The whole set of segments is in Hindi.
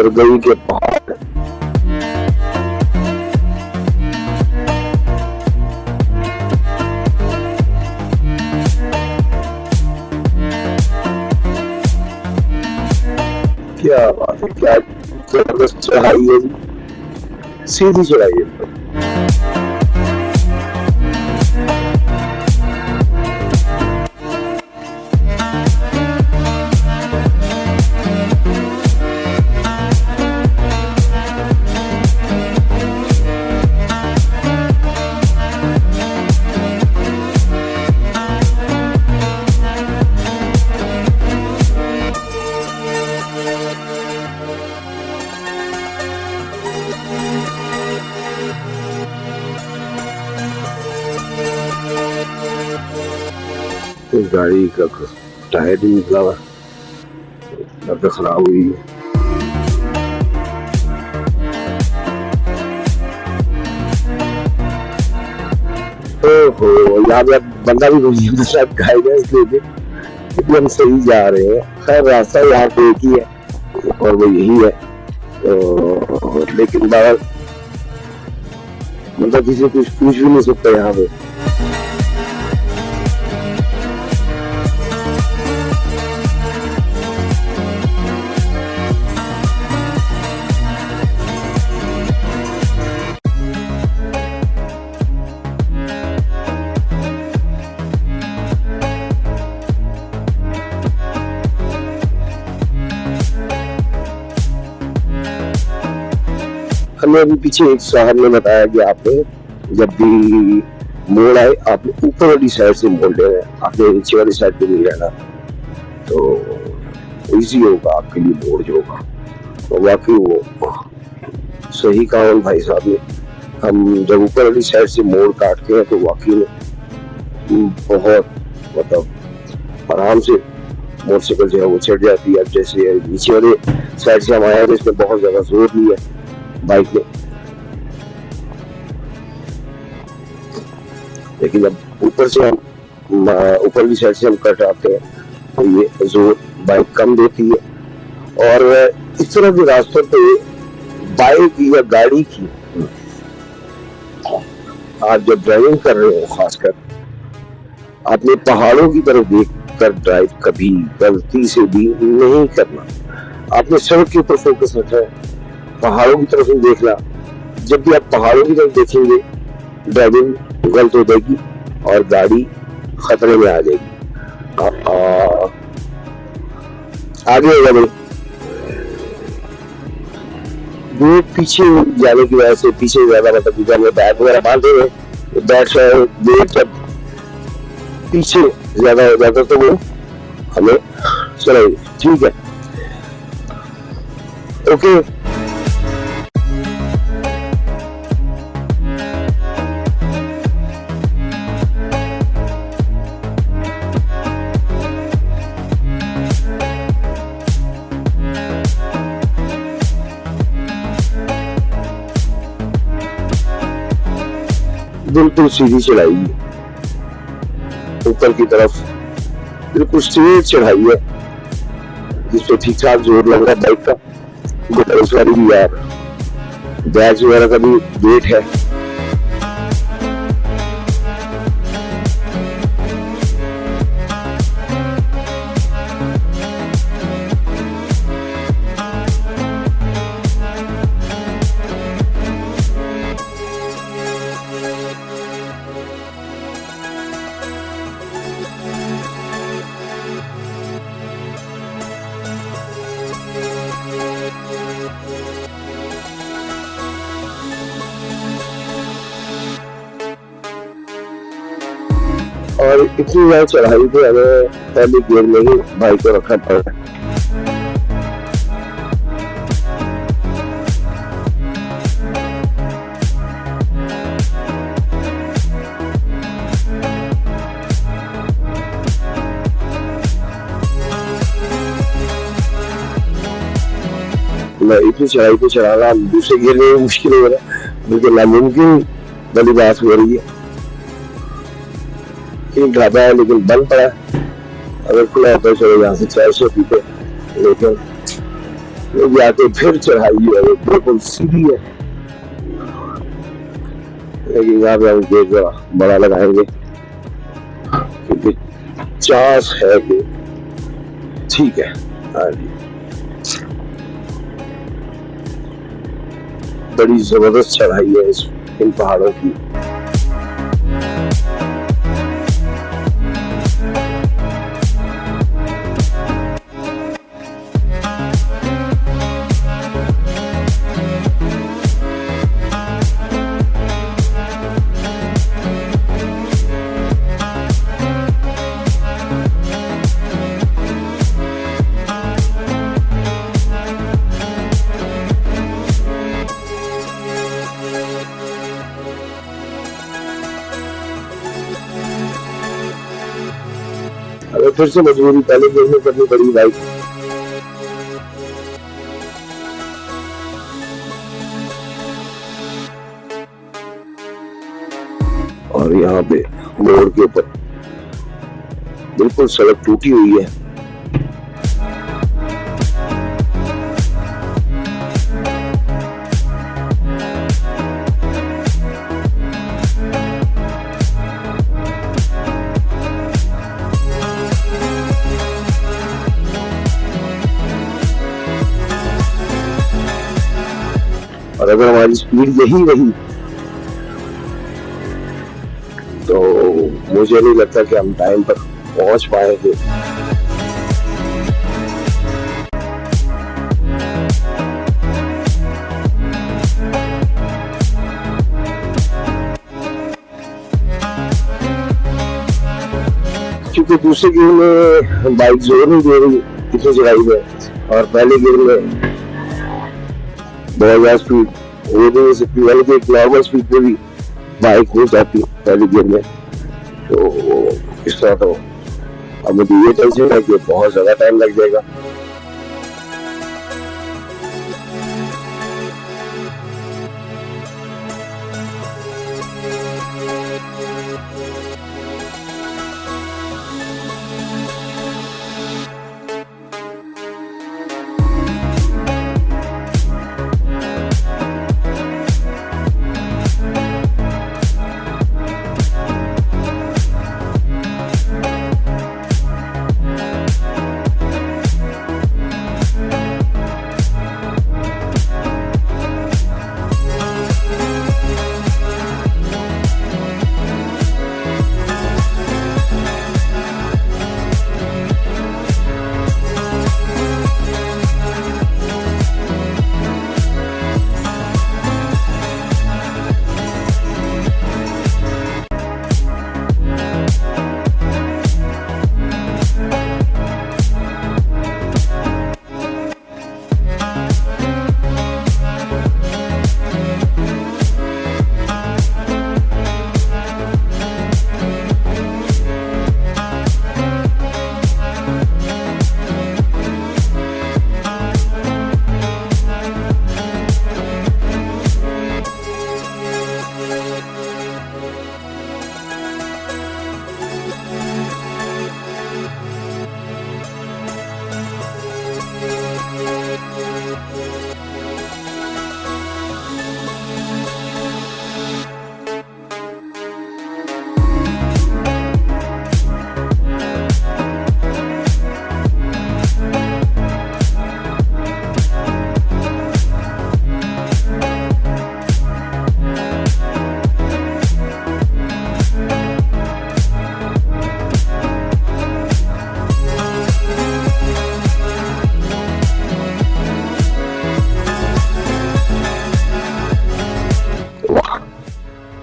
सरगई के पहाड़। क्या बात है, क्या जबरदस्त चढ़ाई है जी, सीधी चढ़ाई है। गाड़ी का टायर भी निकला हुआ, लगता खराब हुई है। ओहो, यहाँ पे बंदा भी घूमिए तो शायद गाइडेंस दे दे कि हम सही जा रहे हैं। खैर रास्ता यहाँ पे एक ही है और वो यही है, तो लेकिन बाहर मतलब किसी कुछ पूछ भी नहीं सकता यहाँ पे। हमें अभी पीछे एक साहब ने बताया कि आपने जब भी मोड़ आए आपने ऊपर वाली साइड से मोड़ लेना है, आपने नीचे वाली साइड पे नहीं रहना, तो इजी होगा आपके लिए मोड़ जो होगा। तो वाकई वो सही कहा भाई साहब ने। हम जब ऊपर वाली साइड से मोड़ काटते हैं तो वाकई में बहुत मतलब आराम से मोटरसाइकिल जो है वो चढ़ जाती है। अब जैसे नीचे वाले साइड से हम आए तो इसमें बहुत ज्यादा जोर नहीं है बाइक में, लेकिन जब ऊपर से हम ऊपर की साइड से हम कट आते हैं तो ये जोर बाइक कम देती है। और इस तरह के रास्तों पे बाइक या गाड़ी की आप जब ड्राइविंग कर रहे हो, खासकर आपने पहाड़ों की तरफ देख कर ड्राइव कभी गलती से भी नहीं करना। आपने सड़क के ऊपर फोकस रखना है, पहाड़ों की तरफ नहीं देखना। जब भी आप पहाड़ों की तरफ देखेंगे ड्राइविंग गलत हो जाएगी और गाड़ी खतरे में आ जाएगी। आगे हो जाए वो पीछे जाने की वजह से पीछे ज्यादा मतलब हमने बैग वगैरह बांधे हुए, बैग जब पीछे ज्यादा हो जाता तो वो हमें चलो ठीक है ओके। बिल्कुल सीधी चढ़ाई है, ऊपर की तरफ बिल्कुल स्ट्रेट चढ़ाई है जिसपे ठीक ठाक जोर लग रहा है बाइक का। उस वाली भी यार बैग वगैरह का भी वेट है। और इतनी ज्यादा चढ़ाई पे हमें पहले गियर में ही बाइक को रखना पड़ा। इतनी चढ़ाई पे चढ़ाना दूसरे गियर में मुश्किल हो रहा है, बिल्कुल नामुमकिन वाली बात हो रही है। ढाबा है लेकिन बंद पड़ा है, अगर खुला होता है चलो यहाँ से 400 पीते, लेकिन जाके फिर चढ़ाई है, वो बिल्कुल सीधी है, लेकिन यहाँ पे हम गेट बड़ा लगाएंगे क्योंकि चांस है कि ठीक है। हाँ जी, बड़ी जबरदस्त चढ़ाई है इन पहाड़ों की। अगर फिर से मजबूरी पहले गेयर में करनी पड़ी बाइक, और यहाँ पे मोड़ के ऊपर बिल्कुल सड़क टूटी हुई है। और अगर हमारी स्पीड यही रही तो मुझे नहीं लगता कि हम टाइम पर पहुंच पाएंगे। क्योंकि दूसरे गियर में बाइक जोर नहीं दे रही इतनी चढ़ाई में, और पहले गियर में बहुत ज्यादा स्पीड वो नहीं सकती, वाले की एक नॉर्मल स्पीड पे भी बाइक हो जाती पहले गियर में। तो इस तरह तो अब मुझे ये टेंशन है कि बहुत ज्यादा टाइम लग जाएगा।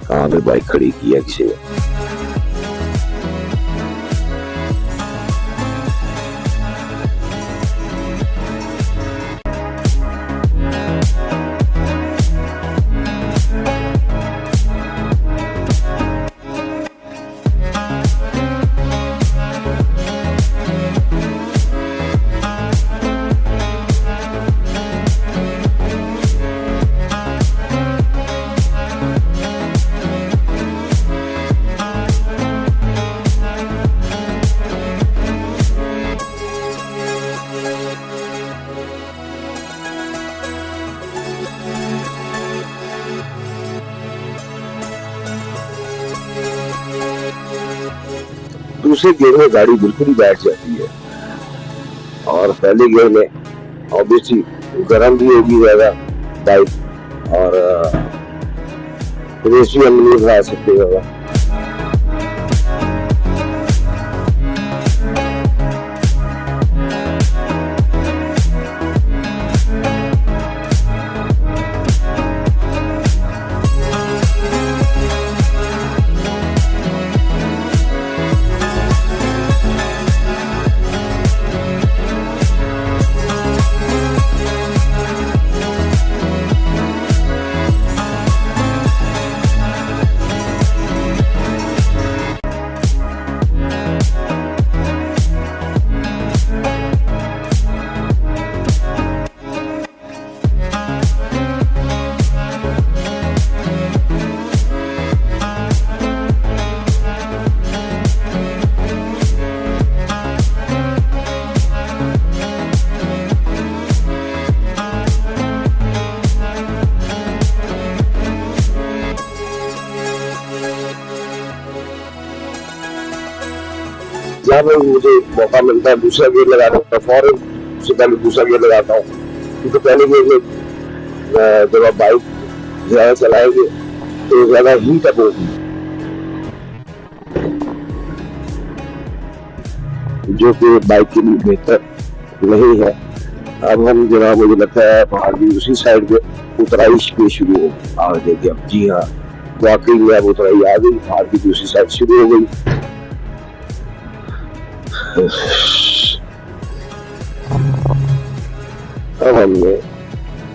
कहाँ पे बाइक खड़ी की है किसी ने। दूसरे गियर में गाड़ी बिल्कुल ही बैठ जाती है, और पहले गियर में ऑब्वियसली गर्म भी होगी ज्यादा बाइक, और रेस भी हम नहीं भरा सकते ज्यादा। जहाँ पर मुझे मौका मिलता है दूसरा गियर लगाता हूँ, फौरन से पहले दूसरा गियर लगाता हूँ, क्योंकि पहले गियर में जब आप बाइक ज्यादा चलाएंगे तो ज्यादा हीट अप होगी, जो कि बाइक के लिए बेहतर नहीं है। अब हम जनाब मुझे लगता है पहाड़ की दूसरी साइड पे उतराई पे शुरू हो आ गई। अब जी हाँ, वाकई में अब उतराई आ गई, पहाड़ की दूसरी साइड शुरू हो गई। अब हमने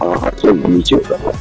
हाथ से नीचे उतरा।